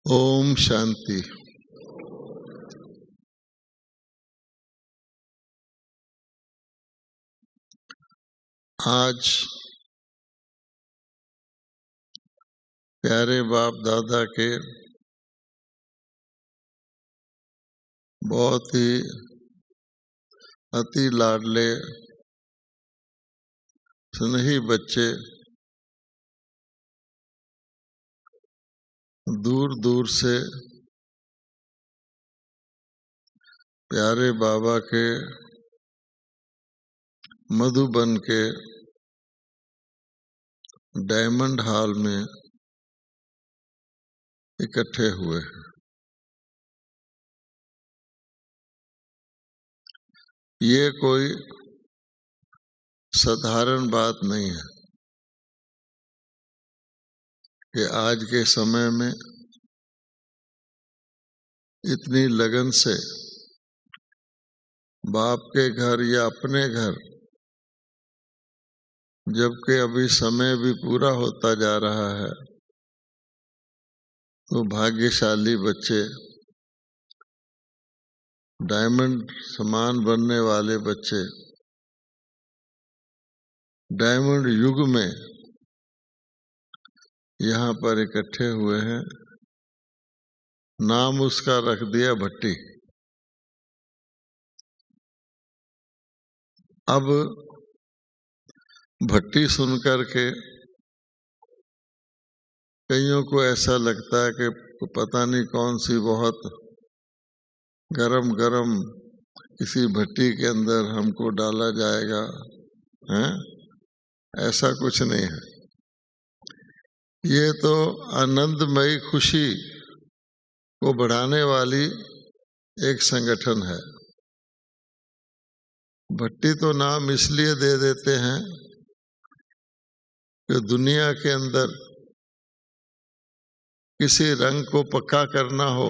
ओम शांति। आज प्यारे बाप दादा के बहुत ही अति लाडले स्नेही बच्चे दूर दूर से प्यारे बाबा के मधुबन के डायमंड हॉल में इकट्ठे हुए हैं। ये कोई साधारण बात नहीं है कि आज के समय में इतनी लगन से बाप के घर या अपने घर, जबकि अभी समय भी पूरा होता जा रहा है, तो भाग्यशाली बच्चे, डायमंड समान बनने वाले बच्चे डायमंड युग में यहाँ पर इकट्ठे हुए हैं। नाम उसका रख दिया भट्टी। अब भट्टी सुनकर के कईयों को ऐसा लगता है कि पता नहीं कौन सी बहुत गरम गरम किसी भट्टी के अंदर हमको डाला जाएगा, हैं? ऐसा कुछ नहीं है। ये तो आनंदमयी खुशी को बढ़ाने वाली एक संगठन है। भट्टी तो नाम इसलिए दे देते हैं कि दुनिया के अंदर किसी रंग को पक्का करना हो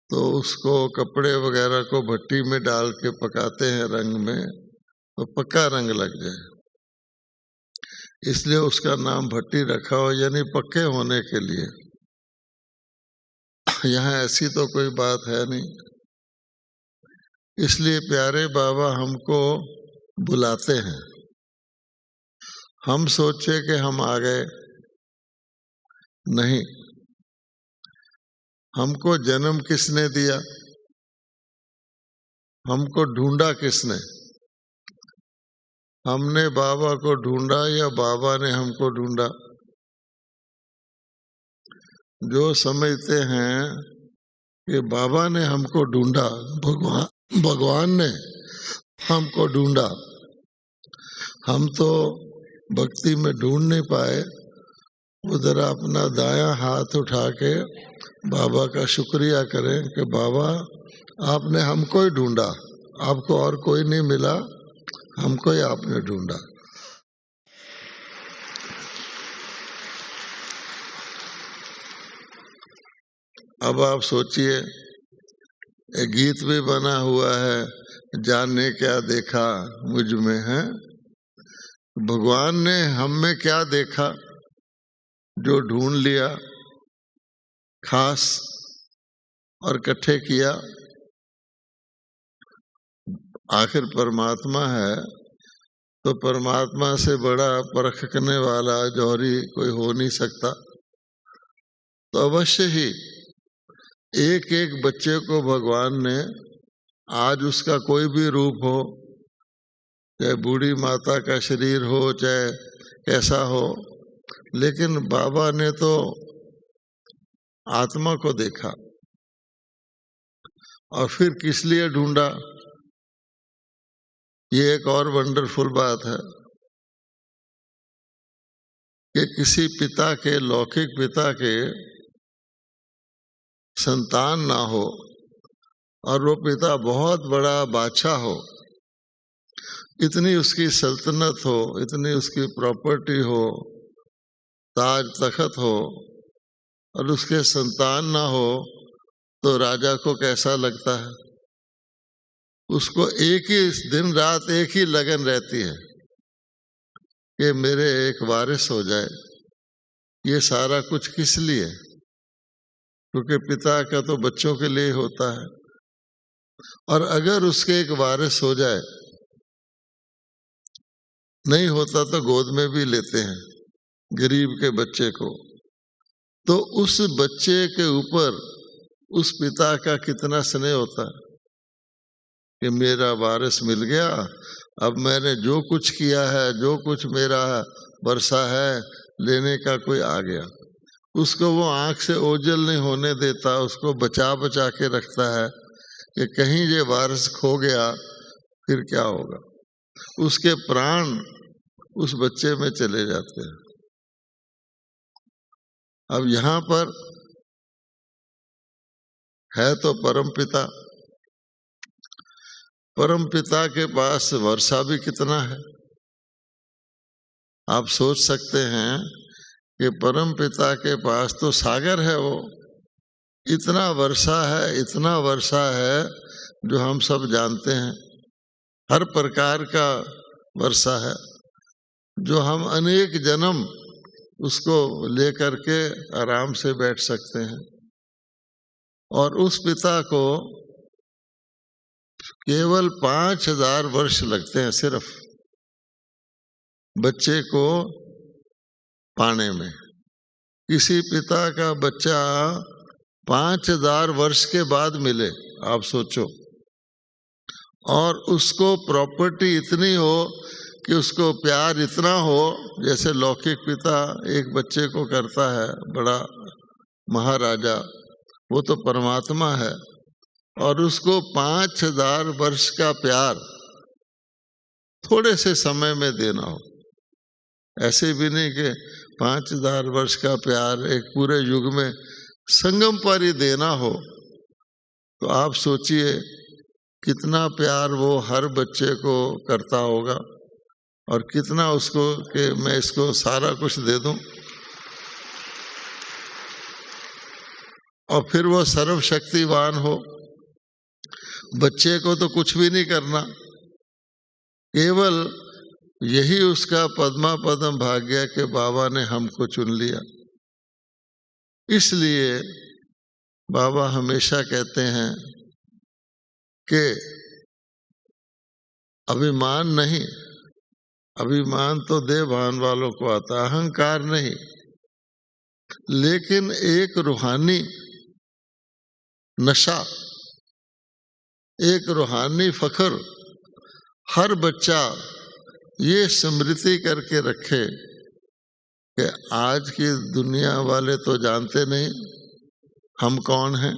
तो उसको कपड़े वगैरह को भट्टी में डाल के पकाते हैं रंग में, तो पक्का रंग लग जाए, इसलिए उसका नाम भट्टी रखा हो, यानी पक्के होने के लिए। यहाँ ऐसी तो कोई बात है नहीं, इसलिए प्यारे बाबा हमको बुलाते हैं। हम सोचे कि हम आ गए, नहीं। हमको जन्म किसने दिया, हमको ढूंढा किसने? हमने बाबा को ढूंढा या बाबा ने हमको ढूंढा? जो समझते हैं कि बाबा ने हमको ढूंढा, भगवान ने हमको ढूंढा, हम तो भक्ति में ढूंढ नहीं पाए। उधर अपना दायां हाथ उठा के बाबा का शुक्रिया करें कि बाबा आपने हमको ही ढूंढा, आपको और कोई नहीं मिला, हमको ही आपने ढूंढा। अब आप सोचिए, एक गीत भी बना हुआ है, जाने क्या देखा मुझ में, है? भगवान ने हम में क्या देखा जो ढूंढ लिया, खास और इकट्ठे किया? आखिर परमात्मा है, तो परमात्मा से बड़ा परखने वाला जौहरी कोई हो नहीं सकता। तो अवश्य ही एक एक बच्चे को भगवान ने, आज उसका कोई भी रूप हो, चाहे बूढ़ी माता का शरीर हो, चाहे कैसा हो, लेकिन बाबा ने तो आत्मा को देखा। और फिर किस लिए ढूंढा, ये एक और वंडरफुल बात है कि किसी पिता के, लौकिक पिता के संतान ना हो और वो पिता बहुत बड़ा बादशाह हो, इतनी उसकी सल्तनत हो, इतनी उसकी प्रॉपर्टी हो, ताज तखत हो, और उसके संतान ना हो, तो राजा को कैसा लगता है? उसको एक ही दिन रात एक ही लगन रहती है कि मेरे एक वारिस हो जाए। ये सारा कुछ किस लिए? क्योंकि पिता का तो बच्चों के लिए होता है। और अगर उसके एक वारिस हो जाए, नहीं होता तो गोद में भी लेते हैं गरीब के बच्चे को, तो उस बच्चे के ऊपर उस पिता का कितना स्नेह होता है कि मेरा वारिस मिल गया, अब मैंने जो कुछ किया है, जो कुछ मेरा वर्षा है लेने का कोई आ गया। उसको वो आंख से ओझल नहीं होने देता, उसको बचा बचा के रखता है कि कहीं ये वारिस खो गया फिर क्या होगा। उसके प्राण उस बच्चे में चले जाते हैं। अब यहाँ पर है तो परमपिता, परमपिता के पास वर्षा भी कितना है। आप सोच सकते हैं कि परमपिता के पास तो सागर है, वो इतना वर्षा है, इतना वर्षा है जो हम सब जानते हैं। हर प्रकार का वर्षा है जो हम अनेक जन्म उसको लेकर के आराम से बैठ सकते हैं। और उस पिता को केवल 5000 वर्ष लगते हैं सिर्फ बच्चे को पाने में। किसी पिता का बच्चा 5000 वर्ष के बाद मिले, आप सोचो, और उसको प्रॉपर्टी इतनी हो कि उसको प्यार इतना हो जैसे लौकिक पिता एक बच्चे को करता है, बड़ा महाराजा, वो तो परमात्मा है, और उसको 5000 वर्ष का प्यार थोड़े से समय में देना हो। ऐसे भी नहीं कि 5000 वर्ष का प्यार एक पूरे युग में संगम पर ही देना हो। तो आप सोचिए कितना प्यार वो हर बच्चे को करता होगा, और कितना उसको कि मैं इसको सारा कुछ दे दूं। और फिर वो सर्वशक्तिवान हो, बच्चे को तो कुछ भी नहीं करना, केवल यही उसका पद्मा पदम भाग्य के बाबा ने हमको चुन लिया। इसलिए बाबा हमेशा कहते हैं कि अभिमान नहीं, अभिमान तो देवभान वालों को आता, अहंकार नहीं, लेकिन एक रूहानी नशा, एक रूहानी फख्र हर बच्चा ये स्मृति करके रखे कि आज की दुनिया वाले तो जानते नहीं हम कौन हैं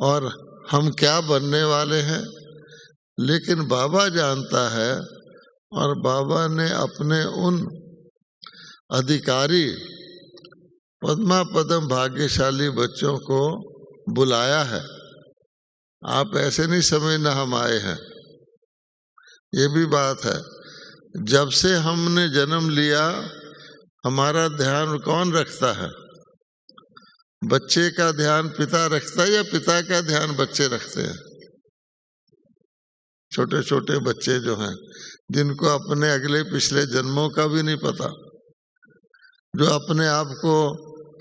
और हम क्या बनने वाले हैं, लेकिन बाबा जानता है। और बाबा ने अपने उन अधिकारी पद्मा पदम भाग्यशाली बच्चों को बुलाया है। आप ऐसे नहीं समझना हम आए हैं, ये भी बात है। जब से हमने जन्म लिया हमारा ध्यान कौन रखता है? बच्चे का ध्यान पिता रखता है या पिता का ध्यान बच्चे रखते हैं? छोटे छोटे बच्चे जो हैं, जिनको अपने अगले पिछले जन्मों का भी नहीं पता, जो अपने आप को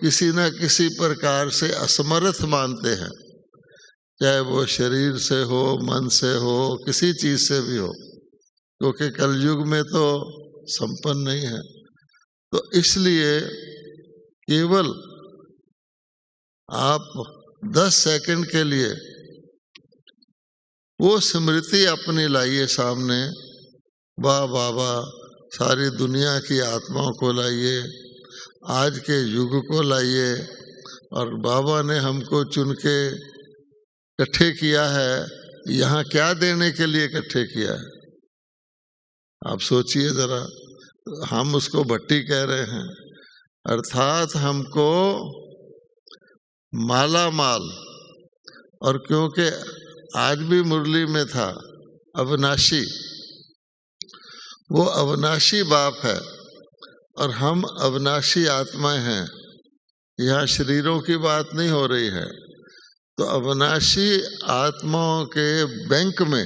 किसी न किसी प्रकार से असमर्थ मानते हैं, चाहे वो शरीर से हो, मन से हो, किसी चीज से भी हो, क्योंकि कलयुग में तो संपन्न नहीं है। तो इसलिए केवल आप 10 सेकंड के लिए वो स्मृति अपनी लाइए सामने, वाह बाबा, सारी दुनिया की आत्माओं को लाइए, आज के युग को लाइए, और बाबा ने हमको चुन के इकट्ठे किया है, यहाँ क्या देने के लिए इकट्ठे किया है? आप सोचिए जरा। हम उसको भट्टी कह रहे हैं, अर्थात हमको माला माल। और क्योंकि आज भी मुरली में था अविनाशी, वो अविनाशी बाप है और हम अविनाशी आत्माएं हैं। यहाँ शरीरों की बात नहीं हो रही है। तो अविनाशी आत्माओं के बैंक में,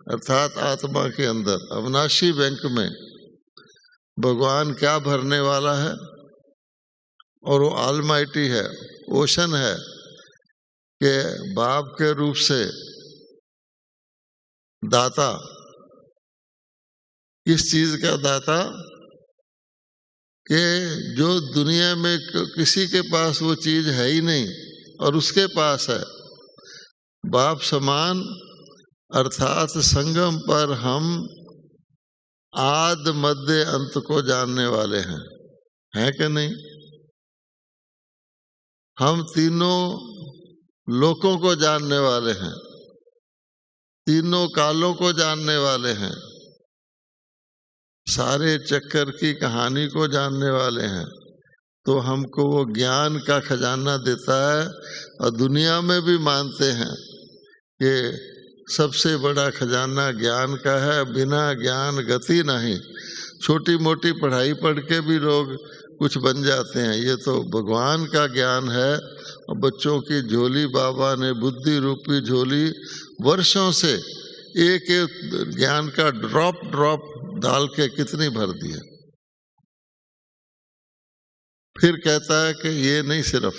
अर्थात आत्मा के अंदर अविनाशी बैंक में भगवान क्या भरने वाला है? और वो ऑलमाइटी है, ओशन है कि बाप के रूप से दाता, किस चीज का दाता, कि जो दुनिया में किसी के पास वो चीज है ही नहीं और उसके पास है। बाप समान अर्थात संगम पर हम आद मध्य अंत को जानने वाले हैं कि नहीं? हम तीनों लोकों को जानने वाले हैं, तीनों कालों को जानने वाले हैं, सारे चक्कर की कहानी को जानने वाले हैं। तो हमको वो ज्ञान का खजाना देता है और दुनिया में भी मानते हैं कि सबसे बड़ा खजाना ज्ञान का है, बिना ज्ञान गति नहीं। छोटी मोटी पढ़ाई पढ़ के भी लोग कुछ बन जाते हैं, ये तो भगवान का ज्ञान है। और बच्चों की झोली बाबा ने, बुद्धि रूपी झोली, वर्षों से एक एक ज्ञान का ड्रॉप ड्रॉप डाल के कितनी भर दी है। फिर कहता है कि ये नहीं, सिर्फ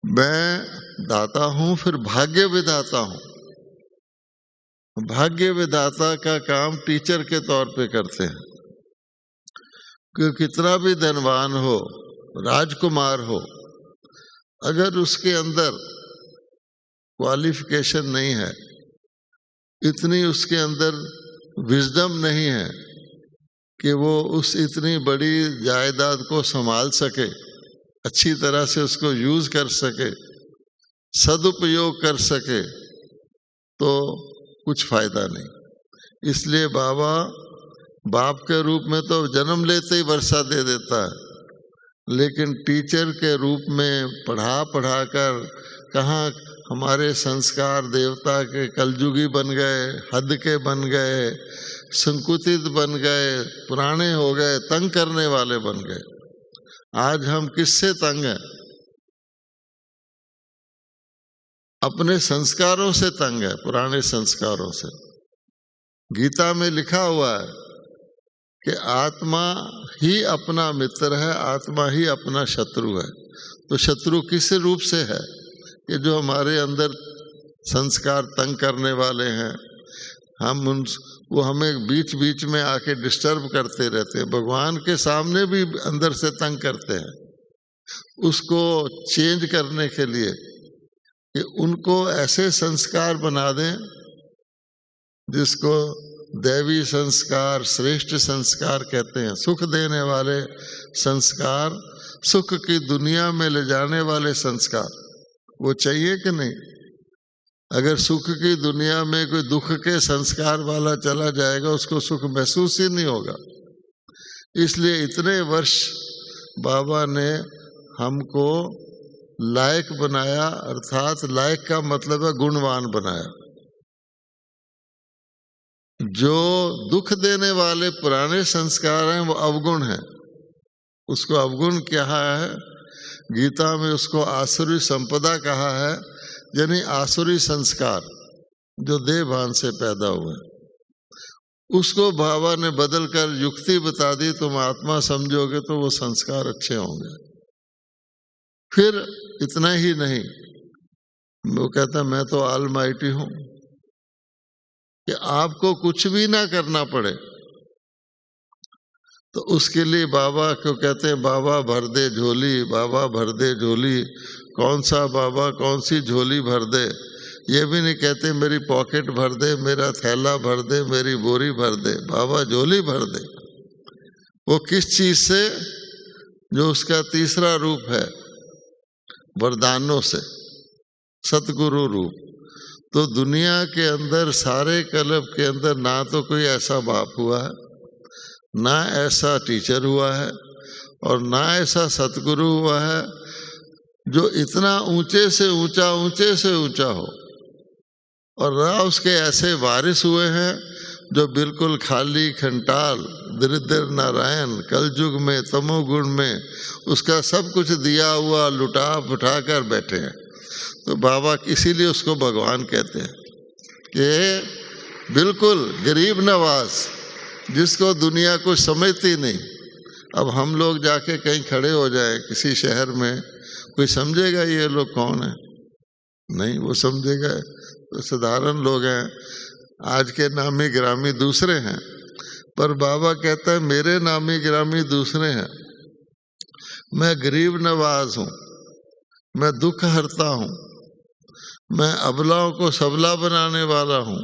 मैं दाता हूं, फिर भाग्य विधाता हूं। भाग्य विधाता का काम टीचर के तौर पे करते हैं कि कितना भी धनवान हो, राजकुमार हो, अगर उसके अंदर क्वालिफिकेशन नहीं है, इतनी उसके अंदर विजडम नहीं है कि वो उस इतनी बड़ी जायदाद को संभाल सके, अच्छी तरह से उसको यूज कर सके, सदुपयोग कर सके, तो कुछ फायदा नहीं। इसलिए बाबा बाप के रूप में तो जन्म लेते ही वर्षा दे देता है, लेकिन टीचर के रूप में पढ़ा पढ़ा कर कहाँ हमारे संस्कार देवता के कलयुगी बन गए, हद के बन गए, संकुचित बन गए, पुराने हो गए, तंग करने वाले बन गए। आज हम किससे तंग हैं? अपने संस्कारों से तंग है, पुराने संस्कारों से। गीता में लिखा हुआ है कि आत्मा ही अपना मित्र है, आत्मा ही अपना शत्रु है। तो शत्रु किस रूप से है? कि जो हमारे अंदर संस्कार तंग करने वाले हैं, वो हमें बीच बीच में आके डिस्टर्ब करते रहते हैं। भगवान के सामने भी अंदर से तंग करते हैं। उसको चेंज करने के लिए कि उनको ऐसे संस्कार बना दें जिसको दैवी संस्कार, श्रेष्ठ संस्कार कहते हैं। सुख देने वाले संस्कार, सुख की दुनिया में ले जाने वाले संस्कार, वो चाहिए कि नहीं? अगर सुख की दुनिया में कोई दुख के संस्कार वाला चला जाएगा, उसको सुख महसूस ही नहीं होगा। इसलिए इतने वर्ष बाबा ने हमको लायक बनाया, अर्थात लायक का मतलब है गुणवान बनाया। जो दुख देने वाले पुराने संस्कार हैं वो अवगुण हैं, उसको अवगुण क्या है? गीता में उसको आसुरी संपदा कहा है, यानी आसुरी संस्कार जो देह भान से पैदा हुए। उसको बाबा ने बदल कर युक्ति बता दी, तुम आत्मा समझोगे तो वो संस्कार अच्छे होंगे। फिर इतना ही नहीं, वो कहता मैं तो ऑलमाइटी हूं, कि आपको कुछ भी ना करना पड़े। तो उसके लिए बाबा को कहते हैं बाबा भर दे झोली, बाबा भर दे झोली। कौन सा बाबा कौन सी झोली भर दे? ये भी नहीं कहते मेरी पॉकेट भर दे, मेरा थैला भर दे, मेरी बोरी भर दे। बाबा झोली भर दे। वो किस चीज से? जो उसका तीसरा रूप है, वरदानों से, सतगुरु रूप। तो दुनिया के अंदर, सारे कल्प के अंदर ना तो कोई ऐसा बाप हुआ है, ना ऐसा टीचर हुआ है, और ना ऐसा सतगुरु हुआ है जो इतना ऊंचे से ऊंचा, ऊंचे से ऊंचा हो। और ना उसके ऐसे वारिस हुए हैं जो बिल्कुल खाली खंटाल, दरिद्र नारायण, कलयुग में, तमोगुण में उसका सब कुछ दिया हुआ लुटा फुटा कर बैठे हैं। तो बाबा इसीलिए उसको भगवान कहते हैं कि बिल्कुल गरीब नवाज, जिसको दुनिया कुछ समझती नहीं, अब हम लोग जाके कहीं खड़े हो जाए किसी शहर में, कोई समझेगा ये लोग कौन है? नहीं, वो समझेगा तो साधारण लोग हैं, आज के नामी गिरामी दूसरे हैं। पर बाबा कहता है मेरे नामी गिरामी दूसरे हैं। मैं गरीब नवाज हूँ, मैं दुख हरता हूँ, मैं अबलाओं को सबला बनाने वाला हूँ,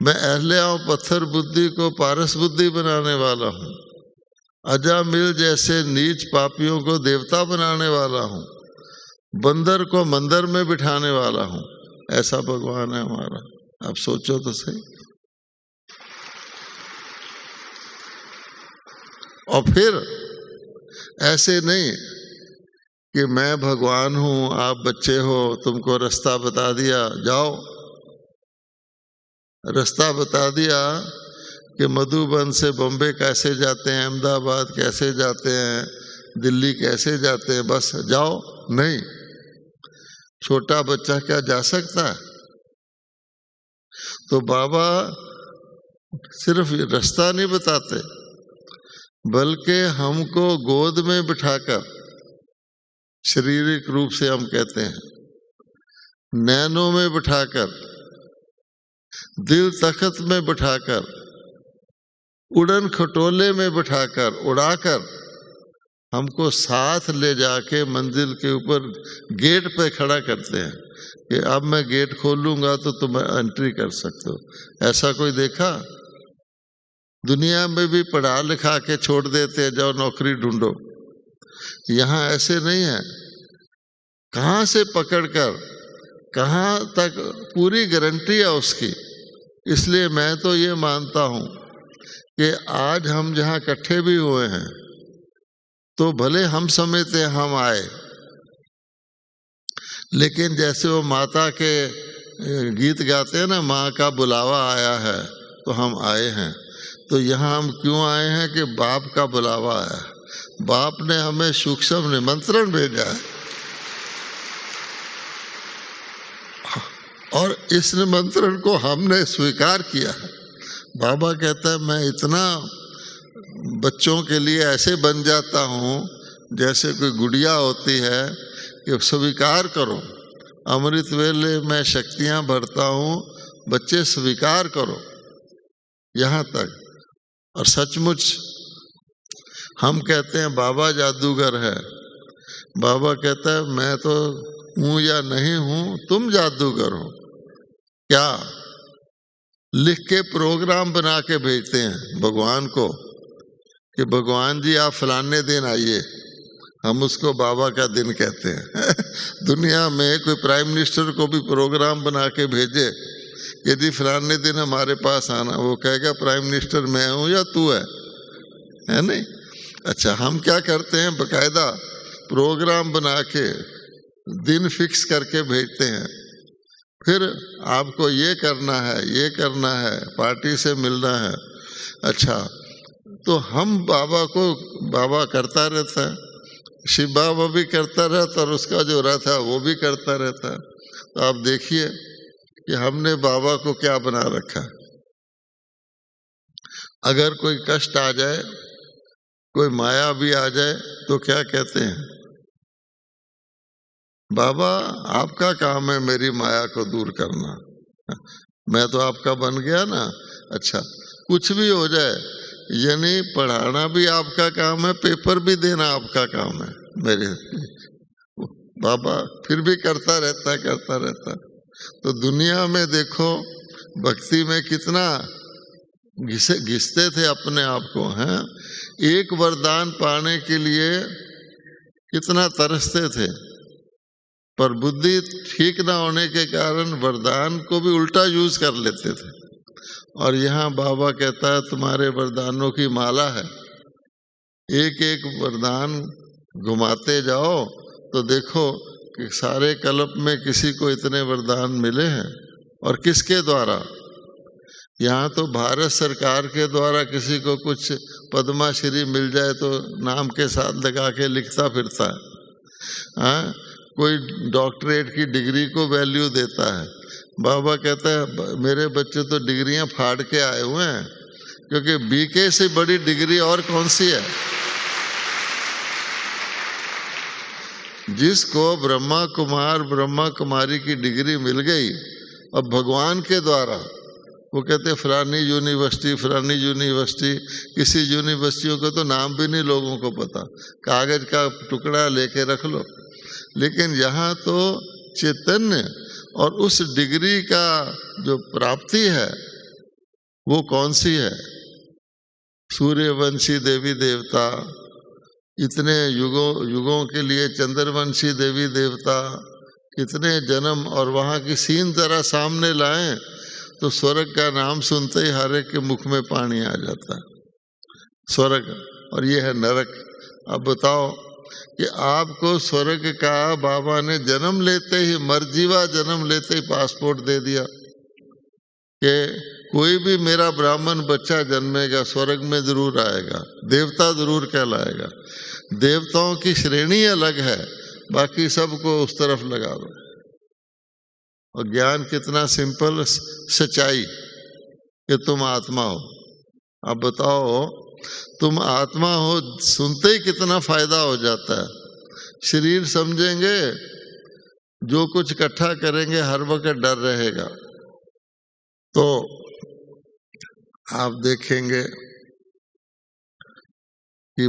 मैं अहलियाओं पत्थर बुद्धि को पारस बुद्धि बनाने वाला हूँ, अजामिल जैसे नीच पापियों को देवता बनाने वाला हूँ, बंदर को मंदिर में बिठाने वाला हूँ। ऐसा भगवान है हमारा। आप सोचो तो सही। और फिर ऐसे नहीं कि मैं भगवान हूँ, आप बच्चे हो, तुमको रास्ता बता दिया, जाओ। रास्ता बता दिया कि मधुबन से बॉम्बे कैसे जाते हैं, अहमदाबाद कैसे जाते हैं, दिल्ली कैसे जाते हैं, बस जाओ। नहीं, छोटा बच्चा क्या जा सकता है? तो बाबा सिर्फ रास्ता नहीं बताते, बल्कि हमको गोद में बिठाकर, शारीरिक रूप से हम कहते हैं, नैनों में बिठाकर, दिल तख्त में बिठाकर, उड़न खटोले में बिठाकर, उड़ाकर हमको साथ ले जाके मंजिल के ऊपर गेट पे खड़ा करते हैं कि अब मैं गेट खोलूंगा तो तुम एंट्री कर सकते हो। ऐसा कोई देखा? दुनिया में भी पढ़ा लिखा के छोड़ देते हैं, जाओ नौकरी ढूंढो। यहाँ ऐसे नहीं है। कहाँ से पकड़कर कहाँ तक पूरी गारंटी है उसकी। इसलिए मैं तो ये मानता हूँ कि आज हम जहाँ इकट्ठे भी हुए हैं तो भले हम समझते हैं हम आए, लेकिन जैसे वो माता के गीत गाते हैं ना, माँ का बुलावा आया है तो हम आए हैं। तो यहाँ हम क्यों आए हैं कि बाप का बुलावा आया है। बाप ने हमें सूक्ष्म निमंत्रण भेजा है और इस निमंत्रण को हमने स्वीकार किया है। बाबा कहता है मैं इतना बच्चों के लिए ऐसे बन जाता हूँ जैसे कोई गुड़िया होती है कि स्वीकार करो, अमृत वेले मैं शक्तियाँ भरता हूँ, बच्चे स्वीकार करो। यहाँ तक। और सचमुच हम कहते हैं बाबा जादूगर है। बाबा कहता है मैं तो हूँ या नहीं हूँ, तुम जादूगर हो। क्या लिख के प्रोग्राम बना के भेजते हैं भगवान को कि भगवान जी आप फलाने दिन आइए, हम उसको बाबा का दिन कहते हैं। दुनिया में कोई प्राइम मिनिस्टर को भी प्रोग्राम बना के भेजे, यदि फलाने दिन हमारे पास आना, वो कहेगा प्राइम मिनिस्टर मैं हूँ या तू है नहीं? अच्छा, हम क्या करते हैं, बकायदा प्रोग्राम बना के दिन फिक्स करके भेजते हैं। फिर आपको ये करना है, ये करना है, पार्टी से मिलना है। अच्छा, तो हम बाबा को, बाबा करता रहता है, शिव बाबा भी करता रहता और उसका जो रथ है वो भी करता रहता है। तो आप देखिए कि हमने बाबा को क्या बना रखा है। अगर कोई कष्ट आ जाए, कोई माया भी आ जाए तो क्या कहते हैं, बाबा आपका काम है मेरी माया को दूर करना, मैं तो आपका बन गया ना। अच्छा, कुछ भी हो जाए, यानी पढ़ाना भी आपका काम है, पेपर भी देना आपका काम है मेरे। बाबा फिर भी करता रहता। तो दुनिया में देखो भक्ति में कितना घिसते थे अपने आप को, हैं। एक वरदान पाने के लिए कितना तरसते थे, पर बुद्धि ठीक ना होने के कारण वरदान को भी उल्टा यूज कर लेते थे। और यहाँ बाबा कहता है तुम्हारे वरदानों की माला है, एक एक वरदान घुमाते जाओ तो देखो कि सारे कल्प में किसी को इतने वरदान मिले हैं। और किसके द्वारा? यहाँ तो भारत सरकार के द्वारा किसी को कुछ पद्माश्री मिल जाए तो नाम के साथ लगा के लिखता फिरता है। हाँ, कोई डॉक्टरेट की डिग्री को वैल्यू देता है। बाबा कहता है मेरे बच्चे तो डिग्रियां फाड़ के आए हुए हैं क्योंकि बीके से बड़ी डिग्री और कौन सी है। जिसको ब्रह्मा कुमार ब्रह्मा कुमारी की डिग्री मिल गई, अब भगवान के द्वारा वो कहते फलानी यूनिवर्सिटी, किसी यूनिवर्सिटियों को तो नाम भी नहीं लोगों को पता, कागज का टुकड़ा लेके रख लो। लेकिन यहाँ तो चैतन्य और उस डिग्री का जो प्राप्ति है वो कौन सी है। सूर्यवंशी देवी देवता, इतने युगों के लिए चंद्रवंशी देवी देवता, कितने जन्म, और वहाँ की सीन जरा सामने लाएं तो स्वर्ग का नाम सुनते ही हर एक के मुख में पानी आ जाता है। स्वर्ग, और ये है नरक। अब बताओ कि आपको स्वर्ग का बाबा ने जन्म लेते ही, मर्जीवा जन्म लेते ही पासपोर्ट दे दिया कि कोई भी मेरा ब्राह्मण बच्चा जन्मेगा स्वर्ग में जरूर आएगा, देवता जरूर कहलाएगा। देवताओं की श्रेणी अलग है, बाकी सबको उस तरफ लगा दो। और ज्ञान कितना सिंपल, सच्चाई कि तुम आत्मा हो। अब बताओ तुम आत्मा हो, सुनते ही कितना फायदा हो जाता है। शरीर समझेंगे, जो कुछ इकट्ठा करेंगे हर वक्त डर रहेगा। तो आप देखेंगे कि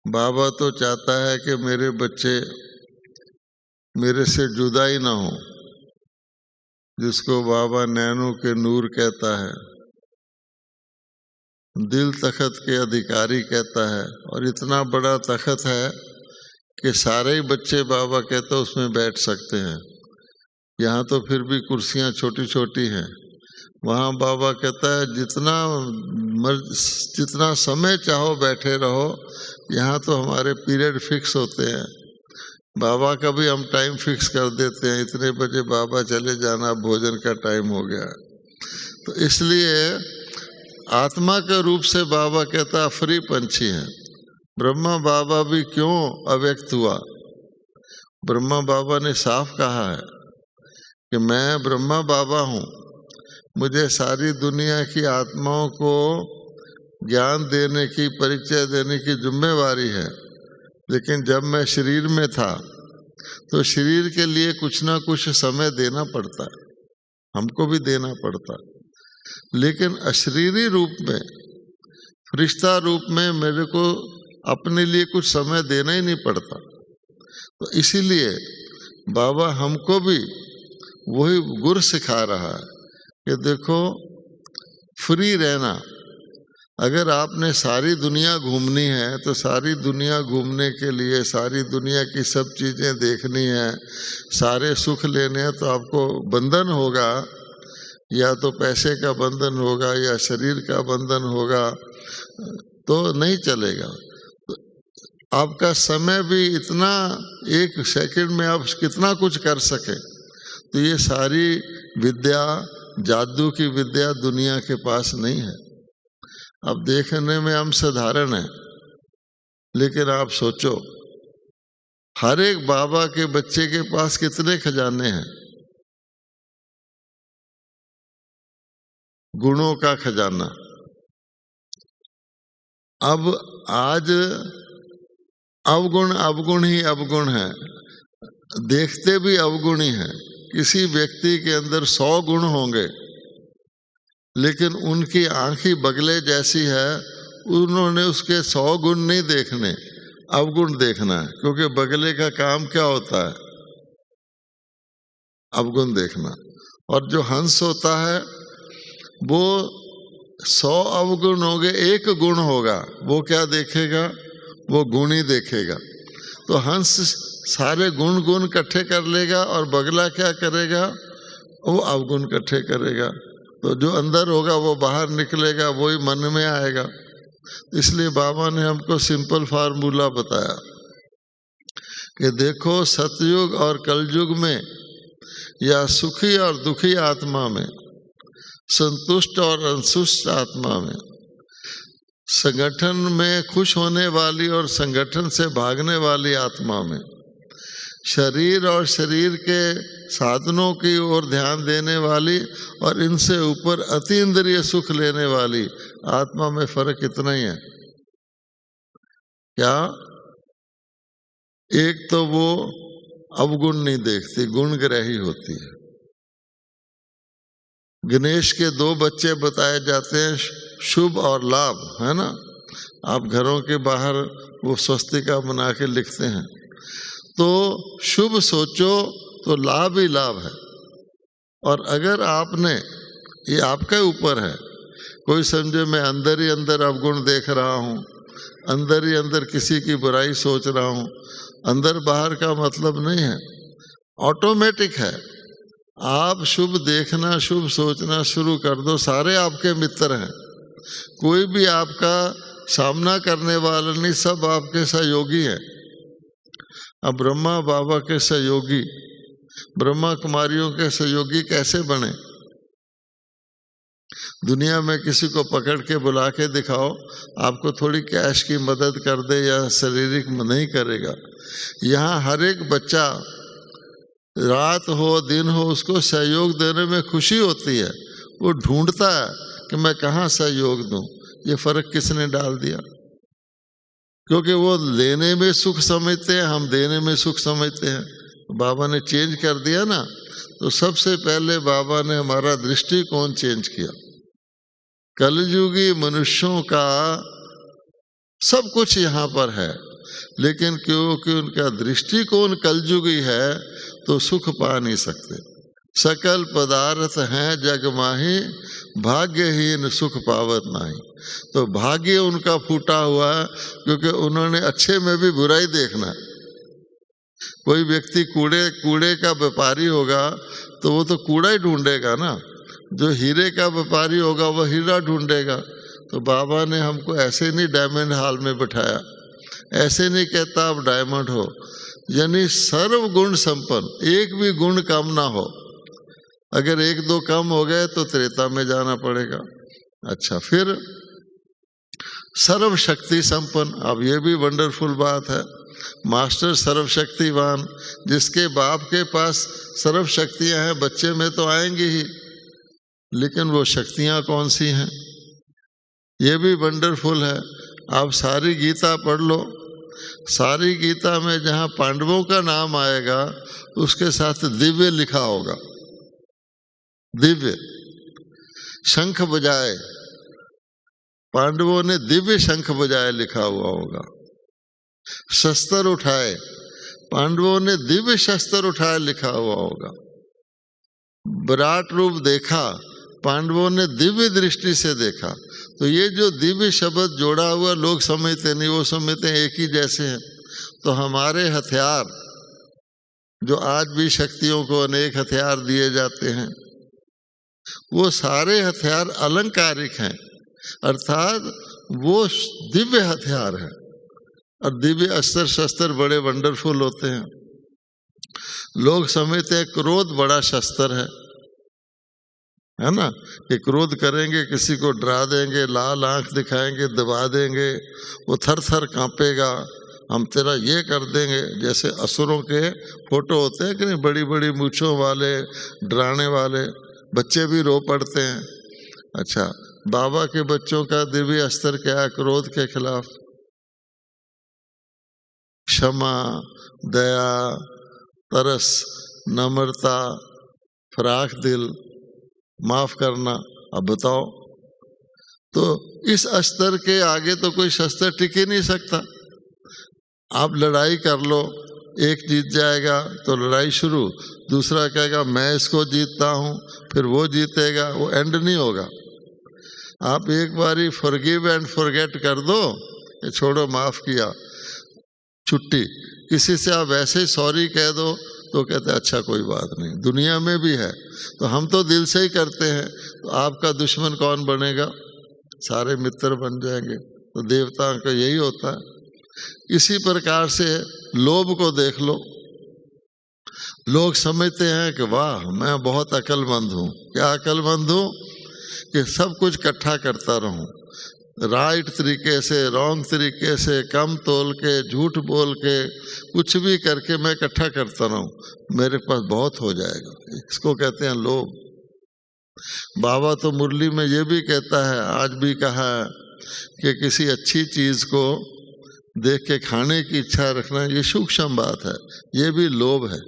बाबा तो चाहता है कि मेरे बच्चे मेरे से जुदा ही ना हो, जिसको बाबा नैनो के नूर कहता है, दिल तख्त के अधिकारी कहता है। और इतना बड़ा तख्त है कि सारे ही बच्चे बाबा कहते उसमें बैठ सकते हैं। यहाँ तो फिर भी कुर्सियाँ छोटी छोटी हैं, वहाँ बाबा कहता है जितना समय चाहो बैठे रहो। यहाँ तो हमारे पीरियड फिक्स होते हैं, बाबा का भी हम टाइम फिक्स कर देते हैं, इतने बजे बाबा चले जाना, भोजन का टाइम हो गया। तो इसलिए आत्मा के रूप से बाबा कहता फ्री पंछी हैं। ब्रह्मा बाबा भी क्यों अव्यक्त हुआ, ब्रह्मा बाबा ने साफ कहा है कि मैं ब्रह्मा बाबा हूँ, मुझे सारी दुनिया की आत्माओं को ज्ञान देने की, परिचय देने की जिम्मेवारी है। लेकिन जब मैं शरीर में था तो शरीर के लिए कुछ ना कुछ समय देना पड़ता है, हमको भी देना पड़ता है। लेकिन अशरीरी रूप में, फरिश्ता रूप में मेरे को अपने लिए कुछ समय देना ही नहीं पड़ता। तो इसीलिए बाबा हमको भी वही गुर सिखा रहा है कि देखो फ्री रहना। अगर आपने सारी दुनिया घूमनी है तो सारी दुनिया घूमने के लिए, सारी दुनिया की सब चीज़ें देखनी है, सारे सुख लेने हैं, तो आपको बंधन होगा, या तो पैसे का बंधन होगा या शरीर का बंधन होगा, तो नहीं चलेगा। तो आपका समय भी इतना, एक सेकंड में आप कितना कुछ कर सके। तो ये सारी विद्या, जादू की विद्या दुनिया के पास नहीं है। अब देखने में हम साधारण है, लेकिन आप सोचो हर एक बाबा के बच्चे के पास कितने खजाने हैं। गुणों का खजाना। अब आज अवगुण ही अवगुण है, देखते भी अवगुणी हैं। किसी व्यक्ति के अंदर 100 गुण होंगे, लेकिन उनकी आंखी बगले जैसी है, उन्होंने उसके 100 गुण नहीं देखने, अवगुण देखना है। क्योंकि बगले का काम क्या होता है, अवगुण देखना। और जो हंस होता है वो 100 अवगुण होंगे, एक गुण होगा, वो क्या देखेगा, वो गुण ही देखेगा। तो हंस सारे गुण इकट्ठे कर लेगा, और बगला क्या करेगा, वो अवगुण इकट्ठे करेगा। तो जो अंदर होगा वो बाहर निकलेगा, वही मन में आएगा। इसलिए बाबा ने हमको सिंपल फार्मूला बताया कि देखो सतयुग और कलयुग में, या सुखी और दुखी आत्मा में, संतुष्ट और असंतुष्ट आत्मा में, संगठन में खुश होने वाली और संगठन से भागने वाली आत्मा में, शरीर और शरीर के साधनों की ओर ध्यान देने वाली और इनसे ऊपर अतीन्द्रिय सुख लेने वाली आत्मा में फर्क इतना ही है। क्या? एक तो वो अवगुण नहीं देखती, गुणग्राही होती है। गणेश के 2 बच्चे बताए जाते हैं, शुभ और लाभ, है ना। आप घरों के बाहर वो स्वस्तिका बना के लिखते हैं, तो शुभ सोचो तो लाभ ही लाभ है। और अगर आपने, ये आपके ऊपर है, कोई समझे मैं अंदर ही अंदर अवगुण देख रहा हूँ, अंदर ही अंदर किसी की बुराई सोच रहा हूँ, अंदर बाहर का मतलब नहीं है, ऑटोमेटिक है। आप शुभ देखना, शुभ सोचना शुरू कर दो, सारे आपके मित्र हैं। कोई भी आपका सामना करने वाला नहीं, सब आपके सहयोगी हैं। अब ब्रह्मा बाबा के सहयोगी, ब्रह्मा कुमारियों के सहयोगी कैसे बने? दुनिया में किसी को पकड़ के बुला के दिखाओ, आपको थोड़ी कैश की मदद कर दे या शारीरिक नहीं करेगा। यहाँ हर एक बच्चा, रात हो दिन हो, उसको सहयोग देने में खुशी होती है। वो ढूंढता है कि मैं कहाँ सहयोग दूं। ये फर्क किसने डाल दिया? क्योंकि वो लेने में सुख समझते हैं, हम देने में सुख समझते हैं। बाबा ने चेंज कर दिया ना, तो सबसे पहले बाबा ने हमारा दृष्टिकोण चेंज किया। कलयुगी मनुष्यों का सब कुछ यहाँ पर है, लेकिन क्योंकि उनका दृष्टिकोण कलयुगी है तो सुख पा नहीं सकते। सकल पदार्थ हैं जग माही, भाग्यहीन सुख पावत नहीं। तो भाग्य उनका फूटा हुआ है, क्योंकि उन्होंने अच्छे में भी बुराई देखना। कोई व्यक्ति कूड़े का व्यापारी होगा तो वो तो कूड़ा ही ढूंढेगा ना, जो हीरे का व्यापारी होगा वो हीरा ढूंढेगा। तो बाबा ने हमको ऐसे नहीं डायमंड हॉल में बिठाया, ऐसे नहीं कहता आप डायमंड हो, यानी सर्व गुण संपन्न, एक भी गुण कम ना हो। अगर 1-2 कम हो गए तो त्रेता में जाना पड़ेगा। अच्छा, फिर सर्वशक्ति संपन्न, अब ये भी वंडरफुल बात है। मास्टर सर्वशक्तिवान, जिसके बाप के पास सर्व शक्तियां हैं, बच्चे में तो आएंगी ही, लेकिन वो शक्तियां कौन सी हैं, ये भी वंडरफुल है। आप सारी गीता पढ़ लो, सारी गीता में जहाँ पांडवों का नाम आएगा उसके साथ दिव्य लिखा होगा। दिव्य शंख बजाए, पांडवों ने दिव्य शंख बजाए लिखा हुआ होगा। शस्त्र उठाए, पांडवों ने दिव्य शस्त्र उठाए लिखा हुआ होगा। विराट रूप देखा, पांडवों ने दिव्य दृष्टि से देखा। तो ये जो दिव्य शब्द जोड़ा हुआ लोग समझते नहीं, वो समझते हैं एक ही जैसे हैं। तो हमारे हथियार, जो आज भी शक्तियों को अनेक हथियार दिए जाते हैं, वो सारे हथियार अलंकारिक हैं, अर्थात वो दिव्य हथियार हैं। और दिव्य अस्त्र शस्त्र बड़े वंडरफुल होते हैं। लोग समझते हैं क्रोध बड़ा शस्त्र है ना, कि क्रोध करेंगे, किसी को डरा देंगे, लाल आंख दिखाएंगे, दबा देंगे, वो थर थर कांपेगा, हम तेरा ये कर देंगे। जैसे असुरों के फोटो होते हैं कि नहीं, बड़ी बड़ी मूछों वाले, डराने वाले, बच्चे भी रो पड़ते हैं। अच्छा, बाबा के बच्चों का दिव्य अस्त्र क्या है क्रोध के खिलाफ? क्षमा, दया, तरस, नम्रता, फराख दिल, माफ करना। अब बताओ, तो इस अस्त्र के आगे तो कोई शस्त्र टिक ही नहीं सकता। आप लड़ाई कर लो, एक जीत जाएगा तो लड़ाई शुरू, दूसरा कहेगा मैं इसको जीतता हूँ, फिर वो जीतेगा, वो एंड नहीं होगा। आप एक बारी फॉरगिव एंड फॉरगेट कर दो, ये छोड़ो, माफ किया, छुट्टी। किसी से आप ऐसे ही सॉरी कह दो तो कहते हैं अच्छा कोई बात नहीं। दुनिया में भी है, तो हम तो दिल से ही करते हैं, तो आपका दुश्मन कौन बनेगा? सारे मित्र बन जाएंगे। तो देवता का यही होता है। इसी प्रकार से लोभ को देख लो। लोग समझते हैं कि वाह मैं बहुत अक्लमंद हूँ। क्या अक्लमंद हूँ? कि सब कुछ इकट्ठा करता रहूँ, राइट तरीके से, रॉन्ग तरीके से, कम तोल के, झूठ बोल के, कुछ भी करके मैं इकट्ठा करता रहूं, मेरे पास बहुत हो जाएगा। इसको कहते हैं लोभ। बाबा तो मुरली में ये भी कहता है, आज भी कहा है कि किसी अच्छी चीज को देख के खाने की इच्छा रखना ये सूक्ष्म बात है, ये भी लोभ है,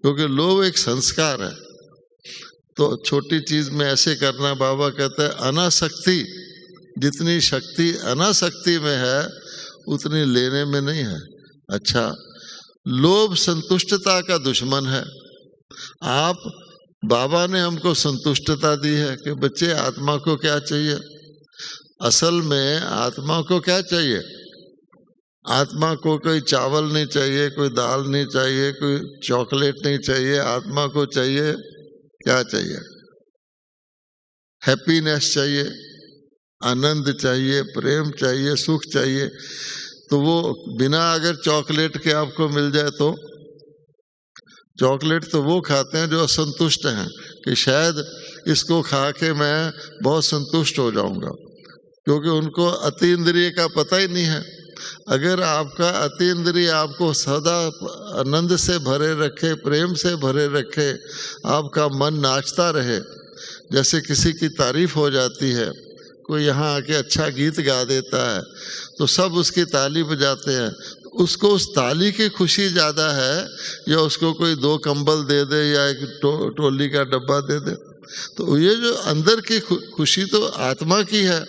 क्योंकि लोभ एक संस्कार है। तो छोटी चीज में ऐसे करना, बाबा कहते हैं अनासक्ति, जितनी शक्ति अनासक्ति में है उतनी लेने में नहीं है। अच्छा, लोभ संतुष्टता का दुश्मन है। आप, बाबा ने हमको संतुष्टता दी है कि बच्चे आत्मा को क्या चाहिए, असल में आत्मा को क्या चाहिए? आत्मा को कोई चावल नहीं चाहिए, कोई दाल नहीं चाहिए, कोई चॉकलेट नहीं चाहिए। आत्मा को चाहिए, क्या चाहिए? हैप्पीनेस चाहिए, आनंद चाहिए, प्रेम चाहिए, सुख चाहिए। तो वो बिना अगर चॉकलेट के आपको मिल जाए तो, चॉकलेट तो वो खाते हैं जो असंतुष्ट हैं कि शायद इसको खा के मैं बहुत संतुष्ट हो जाऊंगा, क्योंकि उनको अतीन्द्रिय का पता ही नहीं है। अगर आपका अतीन्द्रिय आपको सदा आनंद से भरे रखे, प्रेम से भरे रखे, आपका मन नाचता रहे, जैसे किसी की तारीफ हो जाती है, कोई यहाँ आके अच्छा गीत गा देता है तो सब उसकी ताली बजाते हैं, उसको उस ताली की खुशी ज़्यादा है या उसको कोई 2 कंबल दे दे या एक टोली का डब्बा दे दे। तो ये जो अंदर की खुशी तो आत्मा की है,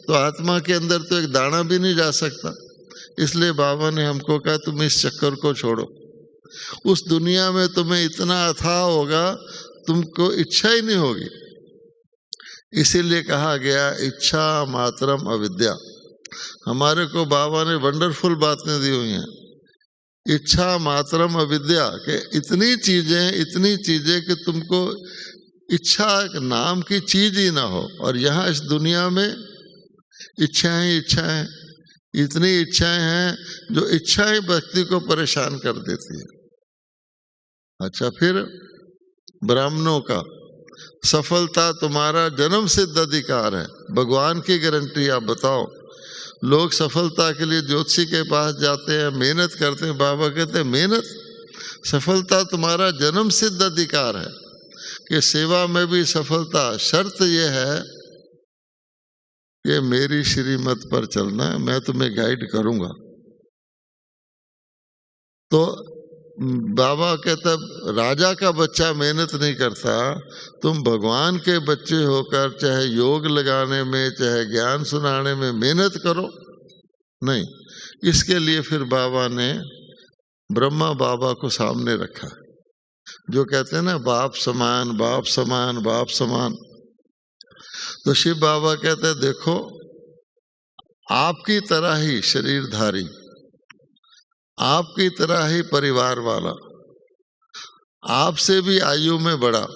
तो आत्मा के अंदर तो एक दाना भी नहीं जा सकता। इसलिए बाबा ने हमको कहा तुम इस चक्कर को छोड़ो। उस दुनिया में तुम्हें इतना अथाह होगा, तुमको इच्छा ही नहीं होगी। इसीलिए कहा गया इच्छा मात्रम अविद्या। हमारे को बाबा ने वंडरफुल बातें दी हुई हैं। इच्छा मात्रम अविद्या के इतनी चीजें कि तुमको इच्छा नाम की चीज ही ना हो। और यहाँ इस दुनिया में इच्छाएं, इतनी इच्छाएं हैं जो इच्छाएं व्यक्ति को परेशान कर देती है। अच्छा, फिर ब्राह्मणों का सफलता तुम्हारा जन्म सिद्ध अधिकार है, भगवान की गारंटी। आप बताओ, लोग सफलता के लिए ज्योतिषी के पास जाते हैं, मेहनत करते हैं। बाबा कहते हैं मेहनत, सफलता तुम्हारा जन्म सिद्ध अधिकार है कि सेवा में भी सफलता। शर्त यह है कि मेरी श्रीमत पर चलना है, मैं तुम्हें गाइड करूंगा। तो बाबा कहता राजा का बच्चा मेहनत नहीं करता, तुम भगवान के बच्चे होकर चाहे योग लगाने में, चाहे ज्ञान सुनाने में मेहनत करो नहीं। इसके लिए फिर बाबा ने ब्रह्मा बाबा को सामने रखा, जो कहते हैं ना बाप समान, बाप समान, बाप समान। तो शिव बाबा कहते हैं देखो, आपकी तरह ही शरीरधारी, आपकी तरह ही परिवार वाला, आपसे भी आयु में बड़ा,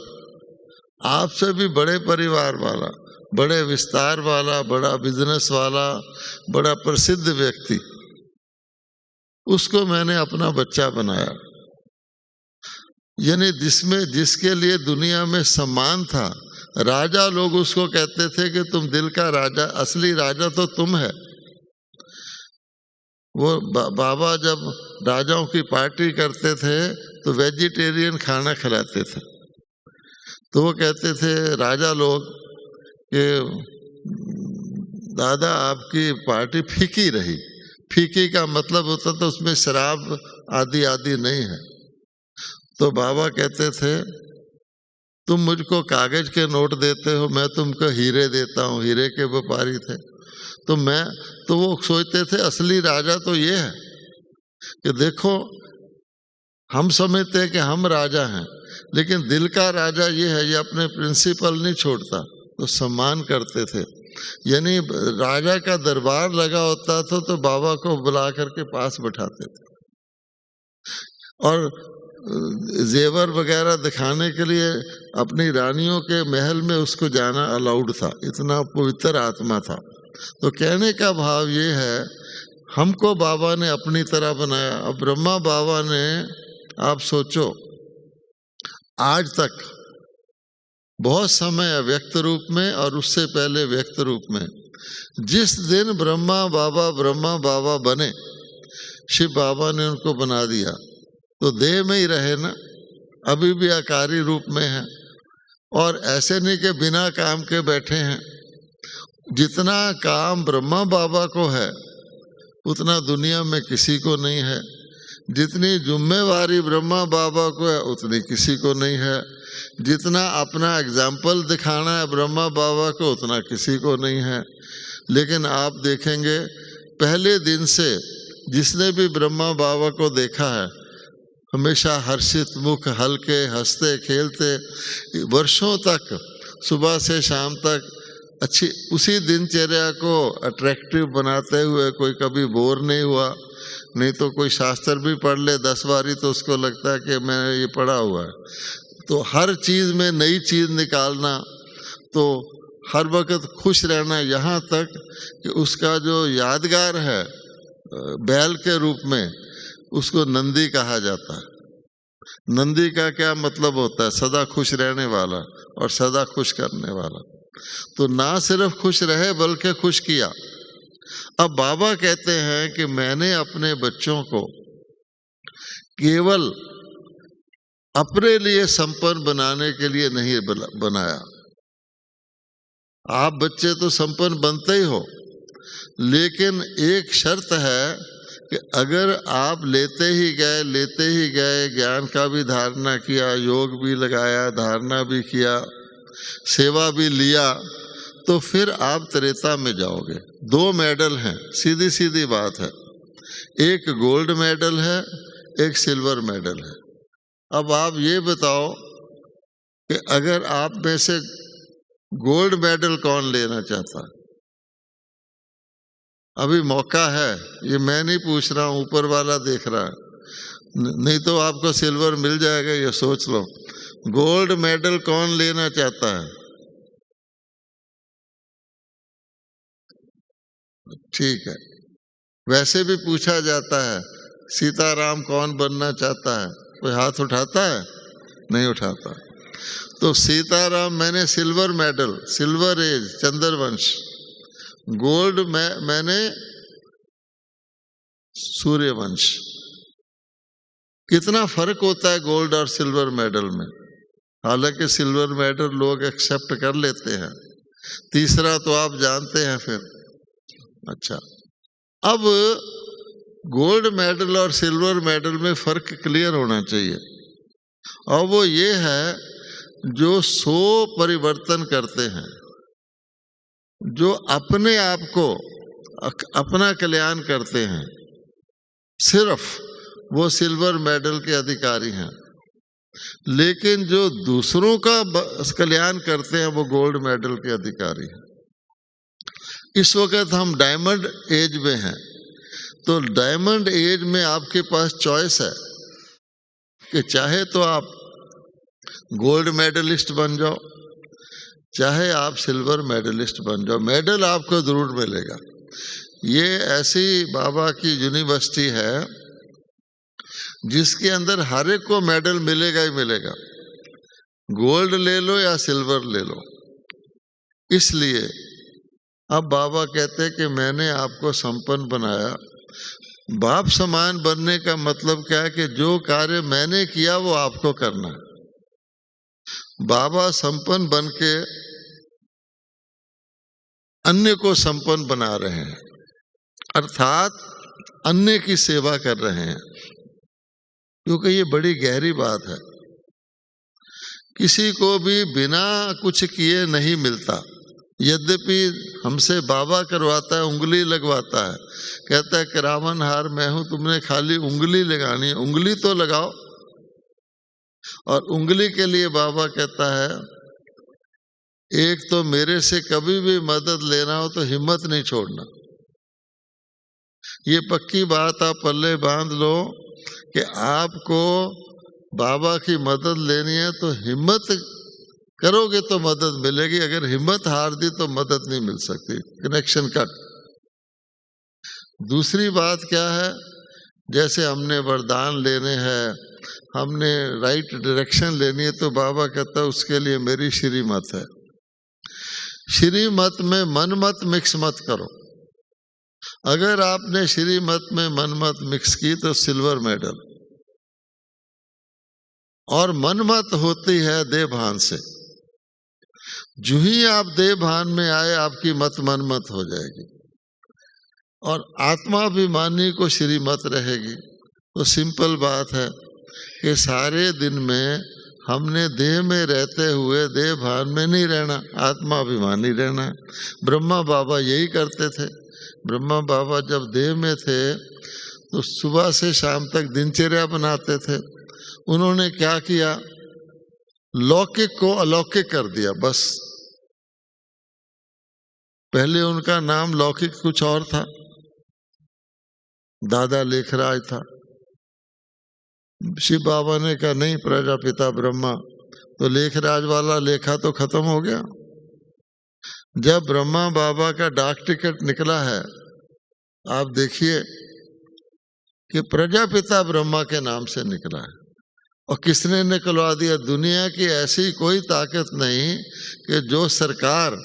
आपसे भी बड़े परिवार वाला, बड़े विस्तार वाला, बड़ा बिजनेस वाला, बड़ा प्रसिद्ध व्यक्ति, उसको मैंने अपना बच्चा बनाया। यानी जिसके लिए दुनिया में सम्मान था, राजा लोग उसको कहते थे कि तुम दिल का राजा, असली राजा तो तुम है। वो बाबा जब राजाओं की पार्टी करते थे तो वेजिटेरियन खाना खिलाते थे। तो वो कहते थे राजा लोग कि दादा आपकी पार्टी फीकी रही। फीकी का मतलब होता था उसमें शराब आदि आदि नहीं है। तो बाबा कहते थे तुम मुझको कागज के नोट देते हो, मैं तुमको हीरे देता हूँ। हीरे के व्यापारी थे। तो वो सोचते थे असली राजा तो ये है कि देखो हम समझते हैं कि हम राजा हैं, लेकिन दिल का राजा ये है, ये अपने प्रिंसिपल नहीं छोड़ता। तो सम्मान करते थे। यानी राजा का दरबार लगा होता था तो बाबा को बुला करके पास बैठाते थे और जेवर वगैरह दिखाने के लिए अपनी रानियों के महल में उसको जाना अलाउड था। इतना पवित्र आत्मा था। तो कहने का भाव ये है, हमको बाबा ने अपनी तरह बनाया। अब ब्रह्मा बाबा ने, आप सोचो, आज तक बहुत समय व्यक्त रूप में और उससे पहले व्यक्त रूप में जिस दिन ब्रह्मा बाबा बने, शिव बाबा ने उनको बना दिया, तो देह में ही रहे ना, अभी भी आकारी रूप में है। और ऐसे नहीं कि बिना काम के बैठे हैं। जितना काम ब्रह्मा बाबा को है उतना दुनिया में किसी को नहीं है। जितनी जिम्मेवारी ब्रह्मा बाबा को है उतनी किसी को नहीं है। जितना अपना एग्जाम्पल दिखाना है ब्रह्मा बाबा को उतना किसी को नहीं है। लेकिन आप देखेंगे पहले दिन से जिसने भी ब्रह्मा बाबा को देखा है हमेशा हर्षित मुख, हल्के, हंसते खेलते, वर्षों तक सुबह से शाम तक अच्छी उसी दिनचर्या को अट्रैक्टिव बनाते हुए कोई कभी बोर नहीं हुआ। नहीं तो कोई शास्त्र भी पढ़ ले 10 बारी तो उसको लगता है कि मैंने ये पढ़ा हुआ है। तो हर चीज़ में नई चीज़ निकालना, तो हर वक्त खुश रहना, यहाँ तक कि उसका जो यादगार है बैल के रूप में उसको नंदी कहा जाता है। नंदी का क्या मतलब होता है? सदा खुश रहने वाला और सदा खुश करने वाला। तो ना सिर्फ खुश रहे बल्कि खुश किया। अब बाबा कहते हैं कि मैंने अपने बच्चों को केवल अपने लिए संपन्न बनाने के लिए नहीं बनाया। आप बच्चे तो संपन्न बनते ही हो, लेकिन एक शर्त है कि अगर आप लेते ही गए, ज्ञान का भी धारणा किया, योग भी लगाया, धारणा भी किया, सेवा भी लिया, तो फिर आप त्रेता में जाओगे। 2 मेडल हैं, सीधी सीधी बात है। एक गोल्ड मेडल है, एक सिल्वर मेडल है। अब आप ये बताओ कि अगर आप में से गोल्ड मेडल कौन लेना चाहता? अभी मौका है, ये मैं नहीं पूछ रहा हूँ, ऊपर वाला देख रहा है। नहीं तो आपको सिल्वर मिल जाएगा, ये सोच लो। गोल्ड मेडल कौन लेना चाहता है? ठीक है। वैसे भी पूछा जाता है सीताराम कौन बनना चाहता है? कोई हाथ उठाता है? नहीं उठाता। तो सीताराम मैंने silver medal, silver age, Chandravansh. Gold मैंने सूर्यवंश। कितना फर्क होता है गोल्ड और सिल्वर मेडल में। हालांकि सिल्वर मेडल लोग एक्सेप्ट कर लेते हैं, तीसरा तो आप जानते हैं फिर। अच्छा, अब गोल्ड मेडल और सिल्वर मेडल में फर्क क्लियर होना चाहिए, और वो ये है जो 100 परिवर्तन करते हैं, जो अपने आप को अपना कल्याण करते हैं, सिर्फ वो सिल्वर मेडल के अधिकारी हैं। लेकिन जो दूसरों का कल्याण करते हैं वो गोल्ड मेडल के अधिकारी हैं। इस वक्त हम डायमंड एज में हैं, तो डायमंड एज में आपके पास चॉइस है कि चाहे तो आप गोल्ड मेडलिस्ट बन जाओ, चाहे आप सिल्वर मेडलिस्ट बन जाओ। मेडल आपको जरूर मिलेगा। ये ऐसी बाबा की यूनिवर्सिटी है जिसके अंदर हर एक को मेडल मिलेगा ही मिलेगा, गोल्ड ले लो या सिल्वर ले लो। इसलिए अब बाबा कहते हैं कि मैंने आपको संपन्न बनाया। बाप समान बनने का मतलब क्या है कि जो कार्य मैंने किया वो आपको करना है। बाबा संपन्न बन के अन्य को संपन्न बना रहे हैं, अर्थात अन्य की सेवा कर रहे हैं। क्योंकि ये बड़ी गहरी बात है। किसी को भी बिना कुछ किए नहीं मिलता। यद्यपि हमसे बाबा करवाता है, उंगली लगवाता है, कहता है करावन हार मैं हूं, तुमने खाली उंगली लगानी है, उंगली तो लगाओ। और उंगली के लिए बाबा कहता है एक तो मेरे से कभी भी मदद लेना हो तो हिम्मत नहीं छोड़ना। ये पक्की बात आप पल्ले बांध लो कि आपको बाबा की मदद लेनी है तो हिम्मत करोगे तो मदद मिलेगी, अगर हिम्मत हार दी तो मदद नहीं मिल सकती। Connection cut. दूसरी बात क्या है, जैसे हमने वरदान लेने हैं, हमने राइट डायरेक्शन लेनी है, तो बाबा कहता है उसके लिए मेरी श्रीमत है। श्रीमत में मनमत मिक्स मत करो। अगर आपने श्रीमत में मनमत मिक्स की तो सिल्वर मेडल। और मनमत होती है देह भान से। जो ही आप देह भान में आए आपकी मत मनमत हो जाएगी और आत्माभिमानी को श्रीमत रहेगी। तो सिंपल बात है कि सारे दिन में हमने देह में रहते हुए देह भान में नहीं रहना, आत्माभिमानी रहना है। ब्रह्मा बाबा यही करते थे। ब्रह्मा बाबा जब देह में थे तो सुबह से शाम तक दिनचर्या बनाते थे। उन्होंने क्या किया? लौकिक को अलौकिक कर दिया बस। पहले उनका नाम लौकिक कुछ और था, दादा लेखराज था। शिव बाबा ने कहा नहीं, प्रजापिता ब्रह्मा, तो लेखराज वाला लेखा तो खत्म हो गया। जब ब्रह्मा बाबा का डाक टिकट निकला है, आप देखिए कि प्रजापिता ब्रह्मा के नाम से निकला है। और किसने निकलवा दिया? दुनिया की ऐसी कोई ताकत नहीं कि जो सरकार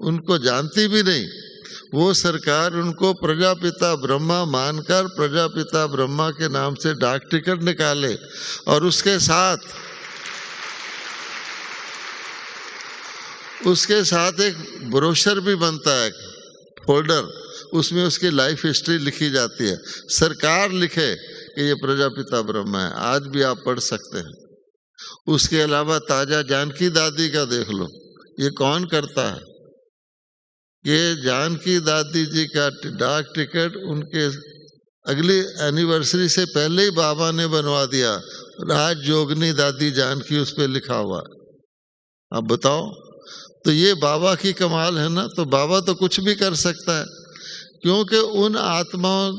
उनको जानती भी नहीं, वो सरकार उनको प्रजापिता ब्रह्मा मानकर प्रजापिता ब्रह्मा के नाम से डाक टिकट निकाले और उसके साथ एक ब्रोशर भी बनता है, फोल्डर, उसमें उसकी लाइफ हिस्ट्री लिखी जाती है। सरकार लिखे कि ये प्रजापिता ब्रह्मा है, आज भी आप पढ़ सकते हैं। उसके अलावा ताजा जानकी दादी का देख लो, ये कौन करता है? ये जानकी दादी जी का डाक टिकट उनके अगली एनिवर्सरी से पहले ही बाबा ने बनवा दिया। राज जोगनी दादी जानकी उस पर लिखा हुआ है। अब बताओ, तो ये बाबा की कमाल है ना। तो बाबा तो कुछ भी कर सकता है, क्योंकि उन आत्माओं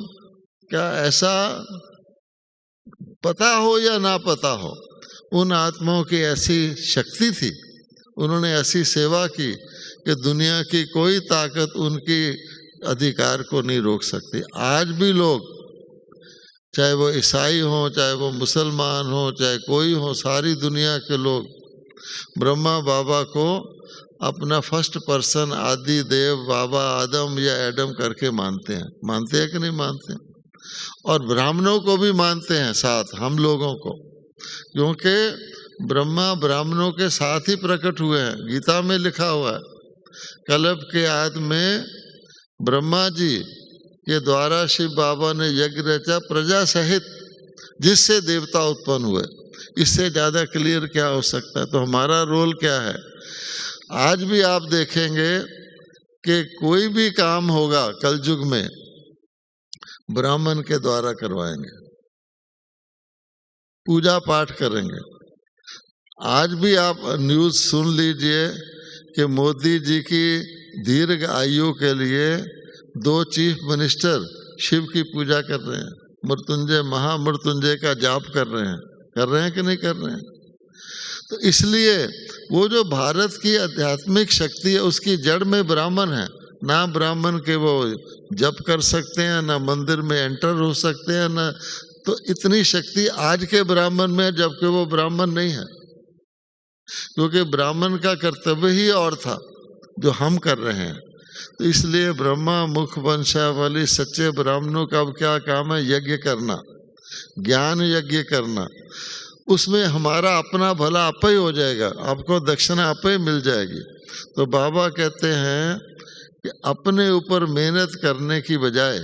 का ऐसा पता हो या ना पता हो, उन आत्माओं की ऐसी शक्ति थी, उन्होंने ऐसी सेवा की कि दुनिया की कोई ताकत उनकी अधिकार को नहीं रोक सकती। आज भी लोग, चाहे वो ईसाई हो, चाहे वो मुसलमान हो, चाहे कोई हो, सारी दुनिया के लोग ब्रह्मा बाबा को अपना फर्स्ट पर्सन आदि देव बाबा आदम या एडम करके मानते हैं। मानते हैं कि नहीं मानते हैं? और ब्राह्मणों को भी मानते हैं साथ, हम लोगों को, क्योंकि ब्रह्मा ब्राह्मणों के साथ ही प्रकट हुए हैं। गीता में लिखा हुआ है, कल्प के आदि में ब्रह्मा जी के द्वारा शिव बाबा ने यज्ञ रचा प्रजा सहित, जिससे देवता उत्पन्न हुए। इससे ज्यादा क्लियर क्या हो सकता है? तो हमारा रोल क्या है? आज भी आप देखेंगे कि कोई भी काम होगा कलयुग में ब्राह्मण के द्वारा करवाएंगे, पूजा पाठ करेंगे। आज भी आप न्यूज़ सुन लीजिए कि मोदी जी की दीर्घ आयु के लिए 2 चीफ मिनिस्टर शिव की पूजा कर रहे हैं, मृत्युंजय महामृत्युंजय का जाप कर रहे हैं कि नहीं कर रहे हैं? तो इसलिए वो जो भारत की आध्यात्मिक शक्ति है, उसकी जड़ में ब्राह्मण है। ना ब्राह्मण के वो जप कर सकते हैं, ना मंदिर में एंटर हो सकते हैं, ना, तो इतनी शक्ति आज के ब्राह्मण में है, जबकि वो ब्राह्मण नहीं है। क्योंकि ब्राह्मण का कर्तव्य ही और था जो हम कर रहे हैं। तो इसलिए ब्रह्मा मुख वंशावली सच्चे ब्राह्मणों का अब क्या काम है? यज्ञ करना, ज्ञान यज्ञ करना। उसमें हमारा अपना भला आपे ही हो जाएगा, आपको दक्षिणा आपे ही मिल जाएगी। तो बाबा कहते हैं कि अपने ऊपर मेहनत करने की बजाय,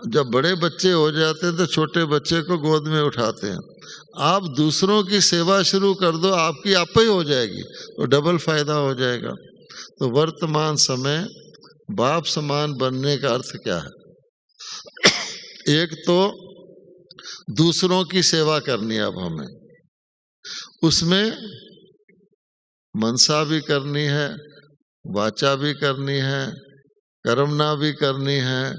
जब बड़े बच्चे हो जाते हैं तो छोटे बच्चे को गोद में उठाते हैं, आप दूसरों की सेवा शुरू कर दो, आपकी आपे ही हो जाएगी, तो डबल फायदा हो जाएगा। तो वर्तमान समय बाप समान बनने का अर्थ क्या है? एक तो दूसरों की सेवा करनी है अब हमें, उसमें मनसा भी करनी है, वाचा भी करनी है, कर्मना भी करनी है,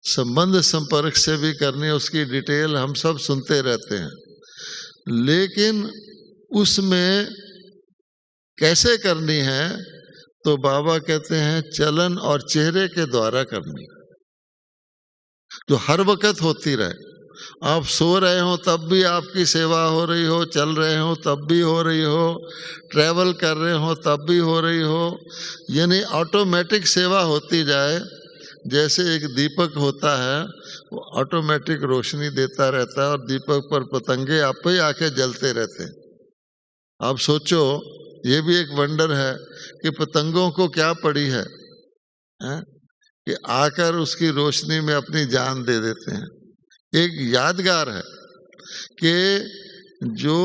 संबंध संपर्क से भी करनी है। उसकी डिटेल हम सब सुनते रहते हैं, लेकिन उसमें कैसे करनी है? तो बाबा कहते हैं चलन और चेहरे के द्वारा करनी, जो हर वक्त होती रहे। आप सो रहे हो तब भी आपकी सेवा हो रही हो, चल रहे हो तब भी हो रही हो, ट्रैवल कर रहे हो तब भी हो रही हो, यानी ऑटोमेटिक सेवा होती जाए। जैसे एक दीपक होता है, वो ऑटोमेटिक रोशनी देता रहता है और दीपक पर पतंगे आप ही आके जलते रहते हैं। आप सोचो, ये भी एक वंडर है कि पतंगों को क्या पड़ी है, कि आकर उसकी रोशनी में अपनी जान दे देते हैं। एक यादगार है कि जो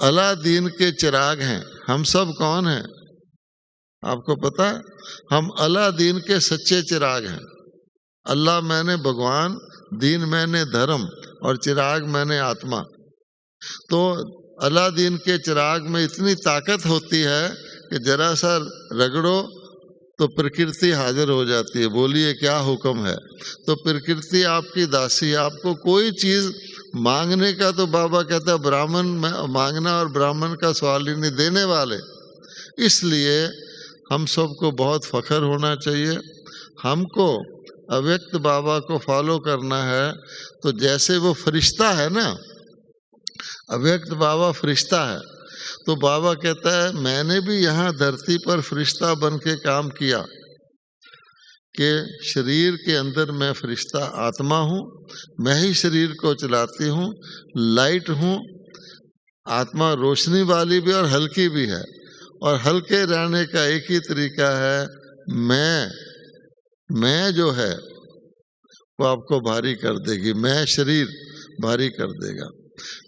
अलादीन के चिराग हैं, हम सब कौन हैं आपको पता है? हम अलादीन के सच्चे चिराग हैं। अल्लाह मैंने भगवान, दीन मैंने धर्म और चिराग मैंने आत्मा। तो अलादीन के चिराग में इतनी ताकत होती है कि जरा सा रगड़ो तो प्रकृति हाजिर हो जाती है। बोलिए क्या हुक्म है? तो प्रकृति आपकी दासी। आपको कोई चीज मांगने का, तो बाबा कहता है ब्राह्मण मांगना और ब्राह्मण का सवाल ही नहीं, देने वाले। इसलिए हम सबको बहुत फख्र होना चाहिए। हमको अव्यक्त बाबा को फॉलो करना है। तो जैसे वो फरिश्ता है ना, अव्यक्त बाबा फरिश्ता है, तो बाबा कहता है मैंने भी यहाँ धरती पर फरिश्ता बन के काम किया, कि शरीर के अंदर मैं फरिश्ता आत्मा हूँ, मैं ही शरीर को चलाती हूँ, लाइट हूँ। आत्मा रोशनी वाली भी और हल्की भी है, और हल्के रहने का एक ही तरीका है, मैं जो है वो आपको भारी कर देगी। मैं शरीर भारी कर देगा।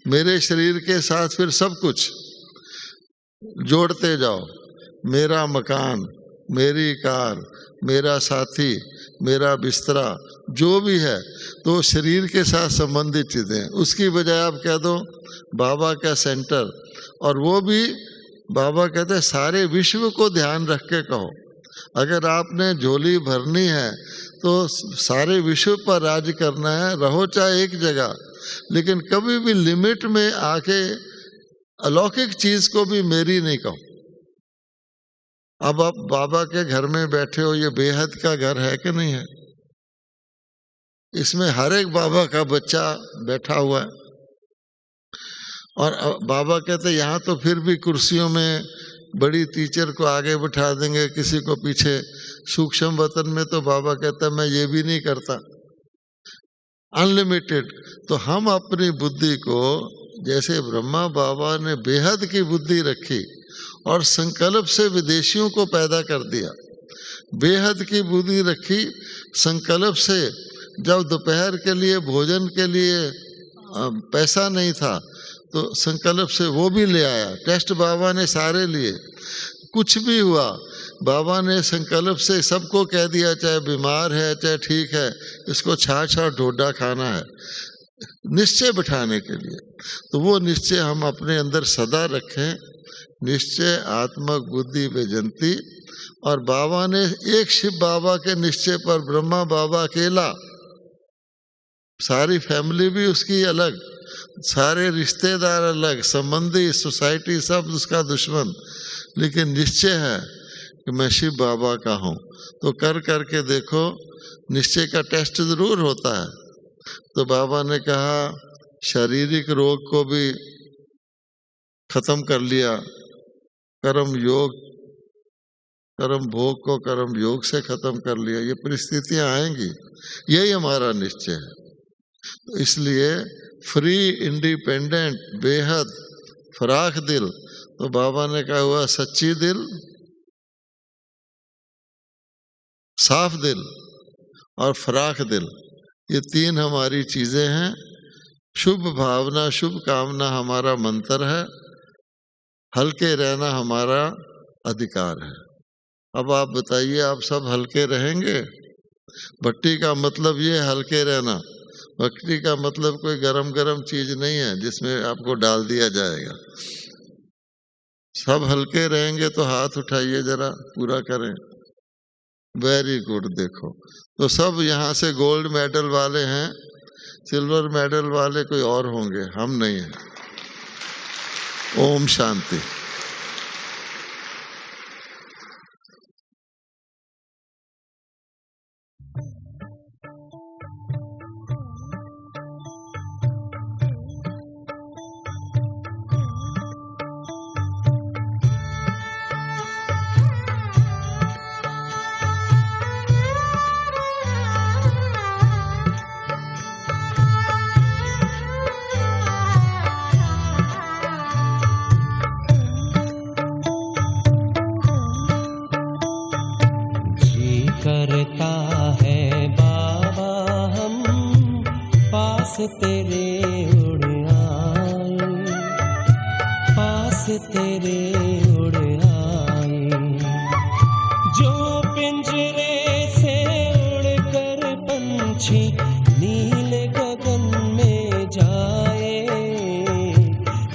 मेरे शरीर के साथ फिर सब कुछ जोड़ते जाओ। मेरा मकान, मेरी कार, मेरा साथी, मेरा बिस्तरा, जो भी है, तो शरीर के साथ संबंधित चीज़ें। उसकी बजाय आप कह दो बाबा का सेंटर, और वो भी बाबा कहते हैं सारे विश्व को ध्यान रख के कहो। अगर आपने झोली भरनी है तो सारे विश्व पर राज करना है, रहो चाहे एक जगह, लेकिन कभी भी लिमिट में आके अलौकिक चीज को भी मेरी नहीं कहो। अब आप बाबा के घर में बैठे हो, ये बेहद का घर है कि नहीं है? इसमें हर एक बाबा का बच्चा बैठा हुआ है। और बाबा कहते यहाँ तो फिर भी कुर्सियों में बड़ी टीचर को आगे बिठा देंगे, किसी को पीछे। सूक्ष्म वतन में तो बाबा कहता है मैं ये भी नहीं करता, अनलिमिटेड। तो हम अपनी बुद्धि को, जैसे ब्रह्मा बाबा ने बेहद की बुद्धि रखी और संकल्प से विदेशियों को पैदा कर दिया, बेहद की बुद्धि रखी संकल्प से। जब दोपहर के लिए भोजन के लिए पैसा नहीं था तो संकल्प से वो भी ले आया। टेस्ट बाबा ने सारे लिए। कुछ भी हुआ बाबा ने संकल्प से सबको कह दिया, चाहे बीमार है चाहे ठीक है, इसको छाछ और ढोडा खाना है, निश्चय बिठाने के लिए। तो वो निश्चय हम अपने अंदर सदा रखें। निश्चय आत्मक बुद्धि व्यजंती। और बाबा ने एक शिव बाबा के निश्चय पर, ब्रह्मा बाबा अकेला, सारी फैमिली भी उसकी अलग, सारे रिश्तेदार अलग, संबंधी, सोसाइटी सब उसका दुश्मन, लेकिन निश्चय है कि मैं शिव बाबा का हूँ। तो कर करके देखो, निश्चय का टेस्ट जरूर होता है। तो बाबा ने कहा शारीरिक रोग को भी खत्म कर लिया, कर्म योग, कर्म भोग को कर्म योग से खत्म कर लिया। ये परिस्थितियां आएंगी, यही हमारा निश्चय है। तो इसलिए फ्री, इंडिपेंडेंट, बेहद फराख दिल। तो बाबा ने कहा हुआ सच्ची दिल, साफ दिल और फराख दिल, ये तीन हमारी चीजें हैं। शुभ भावना, शुभ कामना हमारा मंत्र है, हल्के रहना हमारा अधिकार है। अब आप बताइए, आप सब हल्के रहेंगे? भट्टी का मतलब ये हल्के रहना। भक्ति का मतलब कोई गरम गरम चीज नहीं है जिसमें आपको डाल दिया जाएगा। सब हल्के रहेंगे तो हाथ उठाइए जरा, पूरा करें। Very good. देखो तो सब यहाँ से गोल्ड मेडल वाले हैं, सिल्वर मेडल वाले कोई और होंगे, हम नहीं हैं। ओम शांति। तेरे उड़ आए, पास तेरे उड़ आए। जो पिंजरे से उड़कर पंछी नीले गगन में जाए,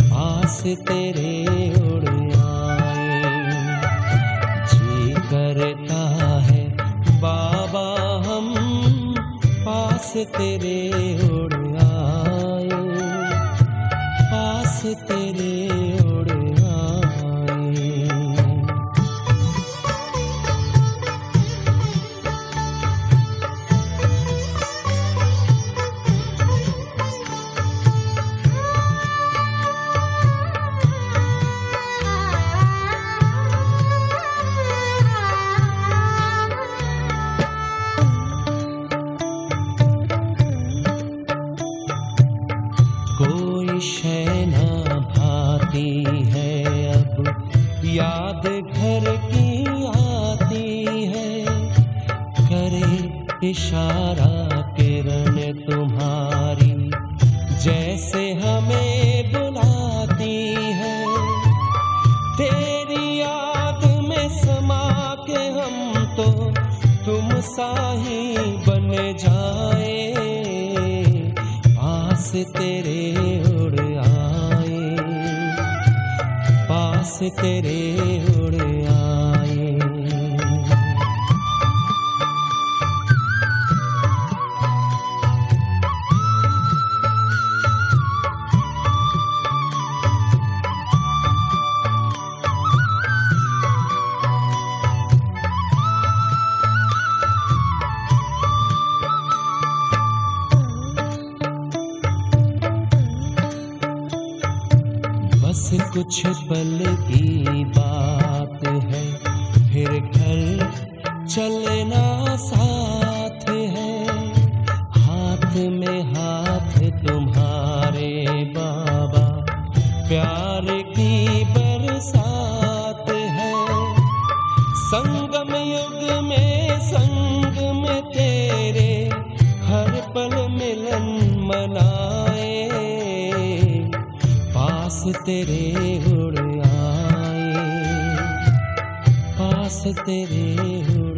पास तेरे उड़ आए। जी करता है बाबा हम पास तेरे उड़ आए, पास तेरे उड़ आए। कोई शय ना भाती है अब, याद घर की आती है। करे इशारा किरण तुम्हारी, जैसे हमें बुलाती है। तेरी याद में समा के हम तो तुम सा ही बन जाए, पास तेरे उड़ आए, पास तेरे उड़ आए। बस कुछ पल की बात है, फिर घर चलना साथ है। हाथ में हाथ तुम्हारे बाबा, प्यार की बरसात है। संगम युग में संग में तेरे, हर पल मिलन मनाए, पास तेरे उड़ आए, पास तेरे उड़